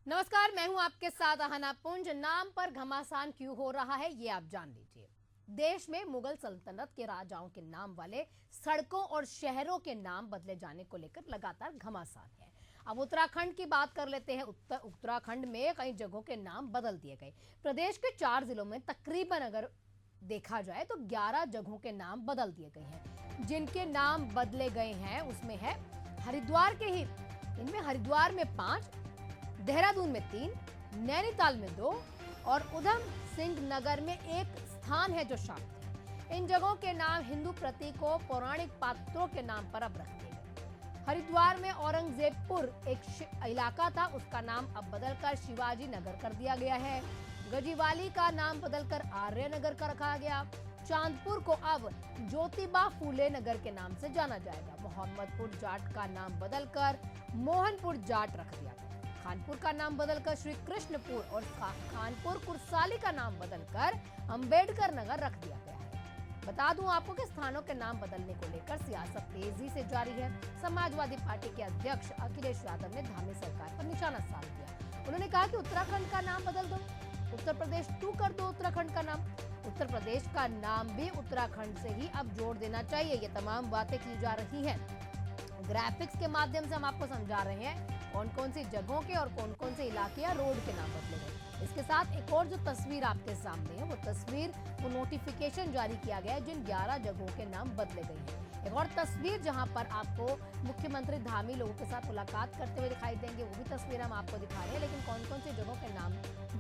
नमस्कार, मैं हूं आपके साथ अहाना पुंज। नाम पर घमासान क्यों हो रहा है ये आप जान लीजिए। देश में मुगल सल्तनत के राजाओं के नाम वाले सड़कों और शहरों के नाम बदले जाने को लेकर लगातार घमासान है। अब उत्तराखंड की बात कर लेते हैं। उत्तराखंड में कई जगहों के नाम बदल दिए गए। प्रदेश के 4 जिलों में तकरीबन अगर देखा जाए तो 11 जगहों के नाम बदल दिए गए हैं। जिनके नाम बदले गए हैं उसमें है हरिद्वार के ही। इनमें हरिद्वार में 5, देहरादून में 3, नैनीताल में 2 और उधम सिंह नगर में 1 स्थान है जो शामिल है। इन जगहों के नाम हिंदू प्रतीकों पौराणिक पात्रों के नाम पर अब रख दिए गए। हरिद्वार में औरंगजेबपुर एक इलाका था, उसका नाम अब बदलकर शिवाजी नगर कर दिया गया है। गजीवाली का नाम बदलकर आर्य नगर का रखा गया। चांदपुर को अब ज्योतिबा फूले नगर के नाम से जाना जाएगा। मोहम्मदपुर जाट का नाम बदलकर मोहनपुर जाट रख दिया गया। खानपुर का नाम बदलकर श्री कृष्णपुर और खानपुर कुरसाली का नाम बदलकर अंबेडकर नगर रख दिया गया है। बता दूं आपको कि स्थानों के नाम बदलने को लेकर सियासत तेजी से जारी है। समाजवादी पार्टी के अध्यक्ष अखिलेश यादव ने धामी सरकार पर निशाना साध दिया। उन्होंने कहा कि उत्तराखंड का नाम बदल दो, उत्तर प्रदेश 2 कर दो उत्तराखंड का नाम। उत्तर प्रदेश का नाम भी उत्तराखंड से ही अब जोड़ देना चाहिए। ये तमाम बातें की जा रही हैं। ग्राफिक्स के माध्यम से हम आपको समझा रहे हैं कौन कौन सी जगहों के और कौन कौन से इलाके या रोड के नाम बदले गए। इसके साथ एक और जो तस्वीर आपके सामने है वो तस्वीर, वो नोटिफिकेशन जारी किया गया है जिन 11 जगहों के नाम बदले गए हैं। एक और तस्वीर जहां पर आपको मुख्यमंत्री धामी लोगों के साथ मुलाकात करते हुए दिखाई देंगे, वो भी तस्वीर हम आपको दिखा रहे हैं। लेकिन कौन कौन सी जगहों के नाम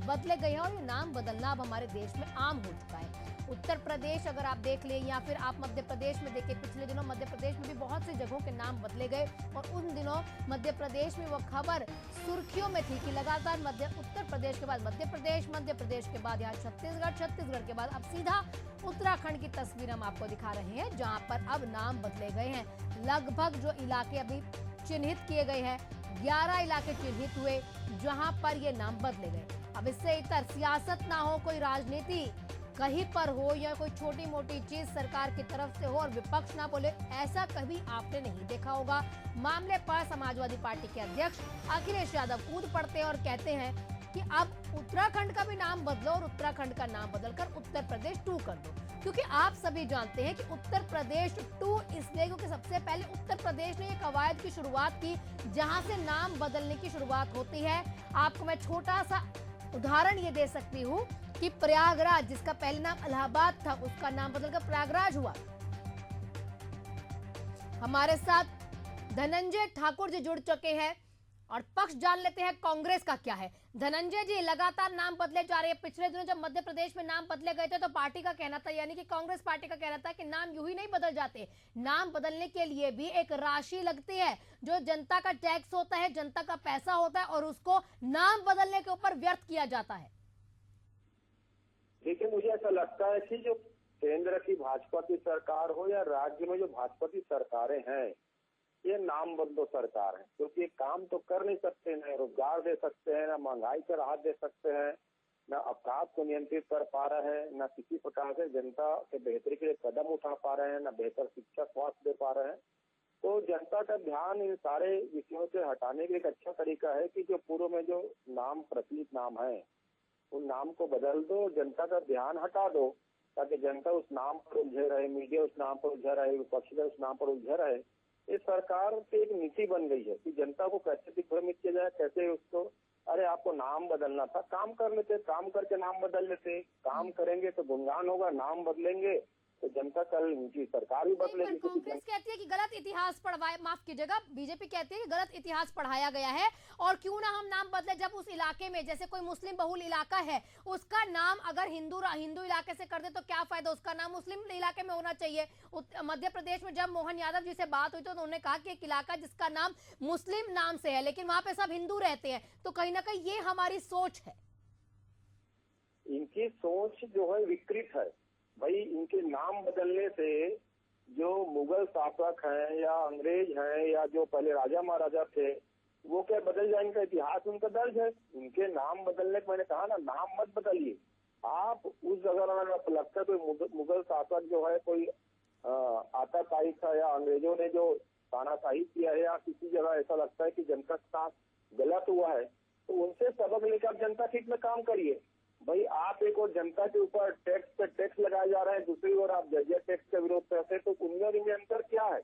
बदले गए हैं और ये नाम बदलना अब हमारे देश में आम हो चुका है। उत्तर प्रदेश अगर आप देख लें या फिर आप मध्य प्रदेश में देखें, पिछले दिनों मध्य प्रदेश में भी बहुत सी जगहों के नाम बदले गए और उन दिनों मध्य प्रदेश में वो खबर सुर्खियों में थी कि लगातार उत्तर प्रदेश के बाद मध्य प्रदेश के बाद यहाँ छत्तीसगढ़ के बाद अब सीधा उत्तराखंड की तस्वीर हम आपको दिखा रहे हैं जहां पर अब नाम बदले गए हैं। लगभग जो इलाके अभी चिन्हित किए गए हैं, 11 इलाके चिन्हित हुए जहां पर ये नाम बदले गए। अब इससे इतर सियासत ना हो, कोई राजनीति कहीं पर हो या कोई छोटी मोटी चीज सरकार की तरफ से हो और विपक्ष ना बोले, ऐसा कभी आपने नहीं देखा होगा। मामले पर समाजवादी पार्टी के अध्यक्ष अखिलेश यादव कूद पड़ते हैं और कहते हैं कि अब उत्तराखंड का भी नाम बदलो और उत्तराखंड का नाम बदलकर उत्तर प्रदेश 2 कर दो। क्योंकि आप सभी जानते हैं कि उत्तर प्रदेश 2 इसलिए क्योंकि सबसे पहले उत्तर प्रदेश ने एक कवायद की शुरुआत की जहां से नाम बदलने की शुरुआत होती है। आपको मैं छोटा सा उदाहरण ये दे सकती हूँ कि प्रयागराज, जिसका पहले नाम इलाहाबाद था, उसका नाम बदलकर प्रयागराज हुआ। हमारे साथ धनंजय ठाकुर जी जुड़ चुके हैं और पक्ष जान लेते हैं कांग्रेस का क्या है। धनंजय जी, लगातार नाम बदले जा रहे हैं। पिछले दिनों जब मध्य प्रदेश में नाम बदले गए थे तो पार्टी का कहना था, यानी कि कांग्रेस पार्टी का कहना था कि नाम यूं ही नहीं बदल जाते, नाम बदलने के लिए भी एक राशि लगती है, जो जनता का टैक्स होता है, जनता का पैसा होता है और उसको नाम बदलने के ऊपर व्यर्थ किया जाता है। देखिए, मुझे ऐसा लगता है कि जो केंद्र की भाजपा की सरकार हो या राज्य में जो भाजपा की सरकारें हैं, ये नाम बदलो सरकार है, क्योंकि काम तो कर नहीं सकते, न रोजगार दे सकते हैं, न महंगाई से राहत दे सकते हैं, न अपराध को नियंत्रित कर पा रहे हैं, न किसी प्रकार से जनता के बेहतरी के लिए कदम उठा पा रहे हैं, न बेहतर शिक्षा स्वास्थ्य दे पा रहे हैं। तो जनता का ध्यान इन सारे विषयों से हटाने का एक अच्छा तरीका है कि जो पूर्व में जो नाम प्रचलित नाम है उन नाम को बदल दो, जनता का ध्यान हटा दो, ताकि जनता उस नाम पर उलझे रहे, मीडिया उस नाम पर उलझा रहे, विपक्ष उस नाम पर उलझा रहे। ये सरकार की एक नीति बन गई है कि जनता को कैसे दिग्भ्रमित किया जाए, कैसे उसको, अरे आपको नाम बदलना था, काम कर लेते, काम करके नाम बदल लेते, काम करेंगे तो गुणगान होगा, नाम बदलेंगे तो जनता कल उनकी सरकार भी बदलेगी। कांग्रेस कहती है कि गलत इतिहास पढ़वाया, माफ कीजिएगा, बीजेपी कहती है कि गलत इतिहास पढ़ाया गया है और क्यों ना हम नाम बदले। जब उस इलाके में जैसे कोई मुस्लिम बहुल इलाका है, उसका नाम अगर हिंदू इलाके से कर दे तो क्या फायदा, उसका नाम मुस्लिम इलाके में होना चाहिए। मध्य प्रदेश में जब मोहन यादव जी से बात हुई तो उन्होंने कहा कि एक इलाका जिसका नाम मुस्लिम नाम से है लेकिन वहां पे सब हिंदू रहते हैं, तो कहीं ना कहीं ये हमारी सोच है। इनकी सोच जो है विकृत है भाई। इनके नाम बदलने से जो मुगल शासक हैं या अंग्रेज हैं या जो पहले राजा महाराजा थे, वो क्या बदल जाए? इनका इतिहास उनका दर्ज है। इनके नाम बदलने को मैंने कहा ना, नाम मत बदलिए आप। उस जगह अगर लगता है कोई मुगल शासक जो है कोई आताशाही था या अंग्रेजों ने जो तानाशाही किया है या किसी जगह ऐसा लगता है कि जनता के साथ गलत हुआ है, तो उनसे सबक लेकर आप जनता के हित में काम करिए। भाई आप एक और जनता के ऊपर टैक्स पे टैक्स लगाए जा रहे हैं, दूसरी ओर आप जजिया टैक्स का विरोध करते हैं, तो उनमें और इनमें अंतर क्या है?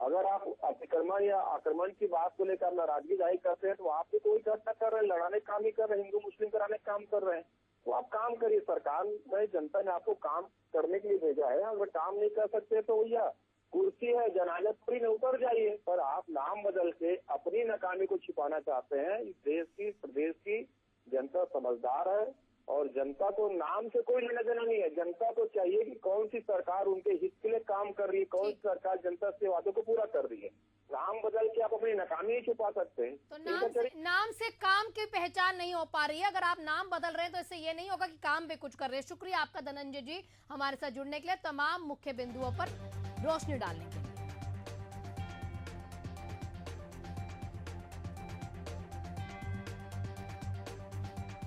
अगर आप अतिक्रमण या आक्रमण की बात को लेकर नाराजगी जाहिर करते हैं तो आप भी कोई घटना कर रहे हैं, लड़ाने का काम ही कर रहे हैं, हिंदू मुस्लिम कराने का काम कर रहे हैं। तो आप काम करिए, सरकार में जनता ने आपको काम करने के लिए भेजा है। अगर काम नहीं कर सकते तो भैया कुर्सी है, जनाजा थोड़ी न उतर जाइए। पर आप नाम बदल के अपनी नाकामी को छिपाना चाहते हैं। इस देश की प्रदेश की जनता समझदार है और जनता को नाम से कोई लेना देना नहीं है। जनता को चाहिए कि कौन सी सरकार उनके हित के लिए काम कर रही है, कौन सी सरकार जनता से वादों को पूरा कर रही है। नाम बदल के आप अपनी नाकामी नहीं छुपा सकते हैं। तो नाम से काम की पहचान नहीं हो पा रही है। अगर आप नाम बदल रहे हैं तो इससे ये नहीं होगा कि काम भी कुछ कर रहे हैं। शुक्रिया आपका धनंजय जी हमारे साथ जुड़ने के लिए, तमाम मुख्य बिंदुओं पर रोशनी डालने के लिए।